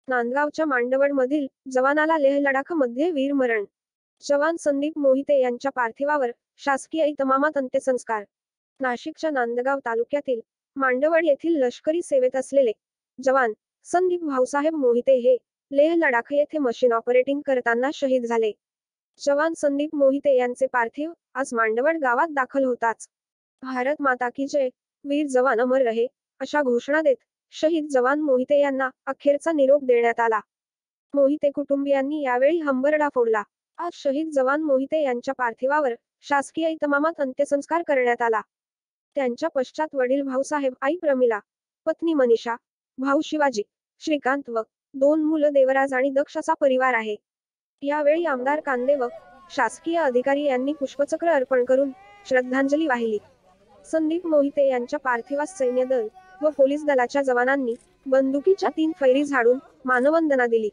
नांदगावच्या मांडवडमधील जवानाला लेह लडाखमध्ये वीरमरण. जवान संदीप मोहिते यांच्या पार्थिवावर शासकीय इतमामात अंत्यसंस्कार. नाशिकच्या नांदगाव तालुक्यातील मांडवड येथील लष्करी सेवेत असलेले जवान संदीप भाऊसाहेब मोहिते हे लेह लडाख येथे मशीन ऑपरेटिंग करताना शहीद झाले. जवान संदीप मोहिते यांचे पार्थिव आज मांडवड गावात दाखल होताच भारत माता की जय, वीर जवान अमर रहे अशा घोषणा देत शहीद जवान मोहिते यांना अखेरचा निरोप देण्यात आला. मोहिते कुटुंबियांनी यावेळी हंबरडा फोडला. आज शहीद जवान मोहिते यांच्या पार्थिवावर शासकीय इतमामात अंत्यसंस्कार करण्यात आला. त्यांच्या पश्चात वडील भाऊसाहेब, आई प्रमिला, पत्नी मनीषा, भाऊ शिवाजी, श्रीकांत व 2 मुलं देवराज आणि दक्ष असा परिवार आहे. यावेळी आमदार कांदे व शासकीय अधिकारी यांनी पुष्पचक्र अर्पण करून श्रद्धांजली वाहिली. संदीप मोहिते यांच्या पार्थिवास सैन्य दल व पोलीस दलाच्या जवानांनी बंदुकीच्या 3 फैरी झाडून मानवंदना दिली.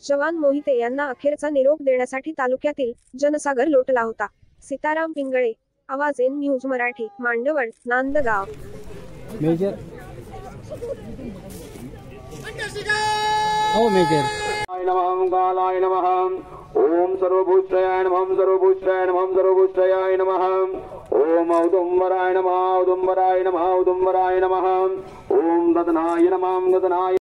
जवान मोहिते यांना अखेरचा निरोप देण्यासाठी तालुक्यातील जनसागर लोटला होता. Sitaram Pingale, Awaaz N news Marathi, Mandwad, Nandgaon. मेजर ओ मेजर नमः कालाय नमः. ओम सर्वभूषयाय नमः. सर्वभूषयाय नमः. सर्वभूषयाय नमः. ओम औदुंबराय नमः. औदुंबराय नमः. औदुंबराय नमः. ओम गदनाय नमः. गदनाय